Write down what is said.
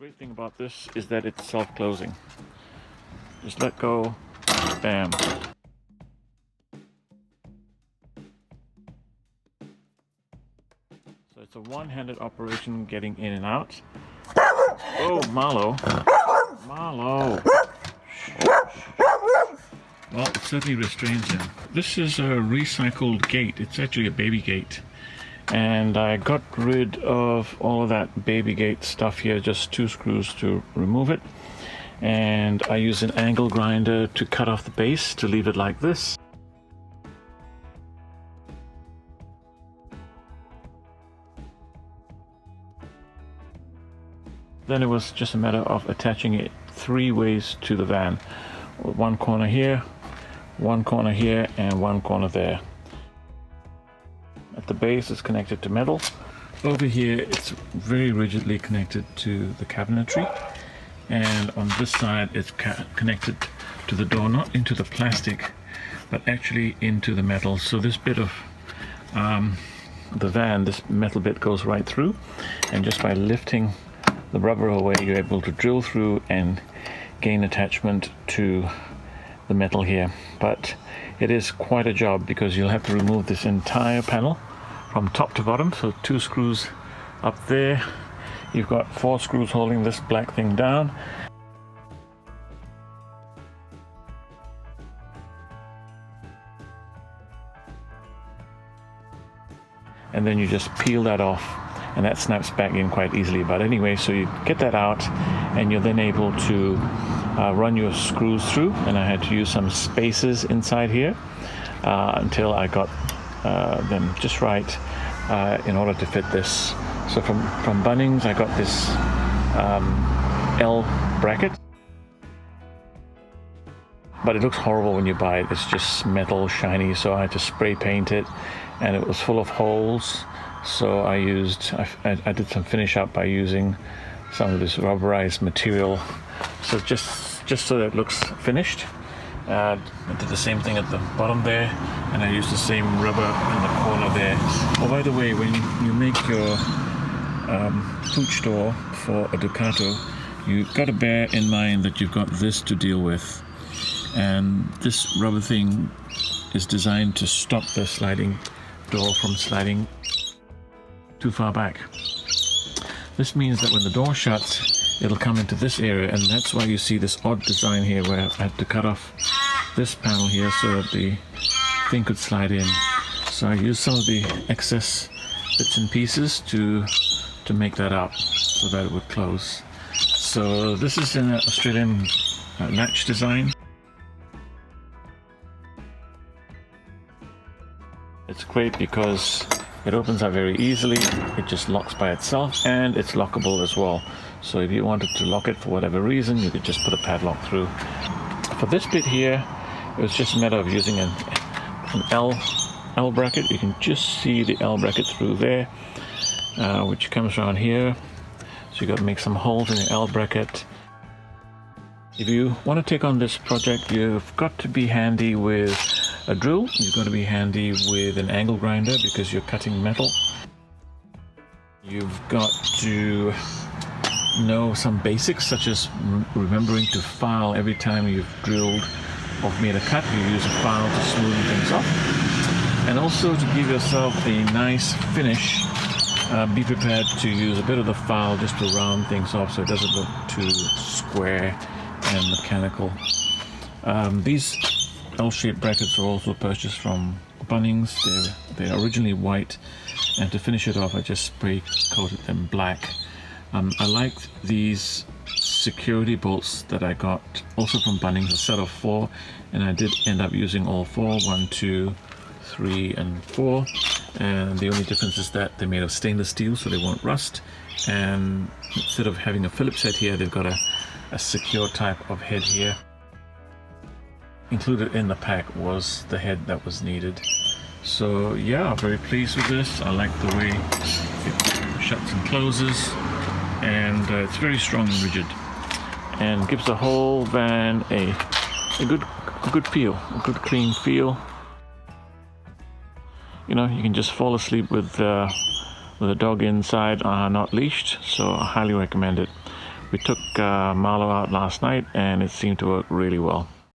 great thing about this is that it's self-closing. Just let go, bam. So it's a one-handed operation getting in and out. Oh, Marlo. Marlo. Well, it certainly restrains him. This is a recycled gate. It's actually a baby gate. And I got rid of all of that baby gate stuff here, just 2 screws to remove it. And I use an angle grinder to cut off the base to leave it like this. Then it was just a matter of attaching it 3 ways to the van. 1 corner here, 1 corner here, and 1 corner there. At the base it's connected to metal. Over here it's very rigidly connected to the cabinetry. And on this side it's connected to the door, not into the plastic, but actually into the metal. So this bit of the van, this metal bit goes right through, and just by lifting the rubber away you're able to drill through and gain attachment to the metal here. But it is quite a job because you'll have to remove this entire panel from top to bottom. So 2 screws up there, you've got 4 screws holding this black thing down. And then you just peel that off and that snaps back in quite easily. But anyway, so you get that out and you're then able to run your screws through, and I had to use some spacers inside here until I got them just right in order to fit this. So from Bunnings I got this L bracket, but it looks horrible when you buy it. It's just metal, shiny, so I had to spray paint it, and it was full of holes. So I did some finish up by using some of this rubberized material, so just so that it looks finished. I did the same thing at the bottom there, and I used the same rubber in the corner there. Oh, by the way, when you make your pooch door for a Ducato, you've got to bear in mind that you've got this to deal with, and this rubber thing is designed to stop the sliding door from sliding too far back. This means that when the door shuts, it'll come into this area, and that's why you see this odd design here where I had to cut off this panel here so that the thing could slide in. So I used some of the excess bits and pieces to make that up so that it would close. So this is an Australian latch design. It's great because it opens up very easily, it just locks by itself, and it's lockable as well. So if you wanted to lock it for whatever reason, you could just put a padlock through. For this bit here, it was just a matter of using an L bracket. You can just see the L bracket through there, which comes around here. So you got to make some holes in the L bracket. If you want to take on this project, you've got to be handy with a drill. You've got to be handy with an angle grinder because you're cutting metal. You've got to know some basics, such as remembering to file every time you've drilled or made a cut. You use a file to smooth things off, and also to give yourself a nice finish. Be prepared to use a bit of the file just to round things off so it doesn't look too square and mechanical. These L-shaped brackets are also purchased from Bunnings. They're originally white, and to finish it off I just spray coated them black. I liked these security bolts that I got also from Bunnings, a set of 4, and I did end up using all 4, 1, 2, 3 and 4, and the only difference is that they're made of stainless steel so they won't rust, and instead of having a Phillips head here, they've got a secure type of head here. Included in the pack was the head that was needed. So yeah, I'm very pleased with this. I like the way it shuts and closes, and it's very strong and rigid, and gives the whole van a good feel, a good clean feel. You know, you can just fall asleep with a dog inside, not leashed, so I highly recommend it. We took Marlowe out last night and it seemed to work really well.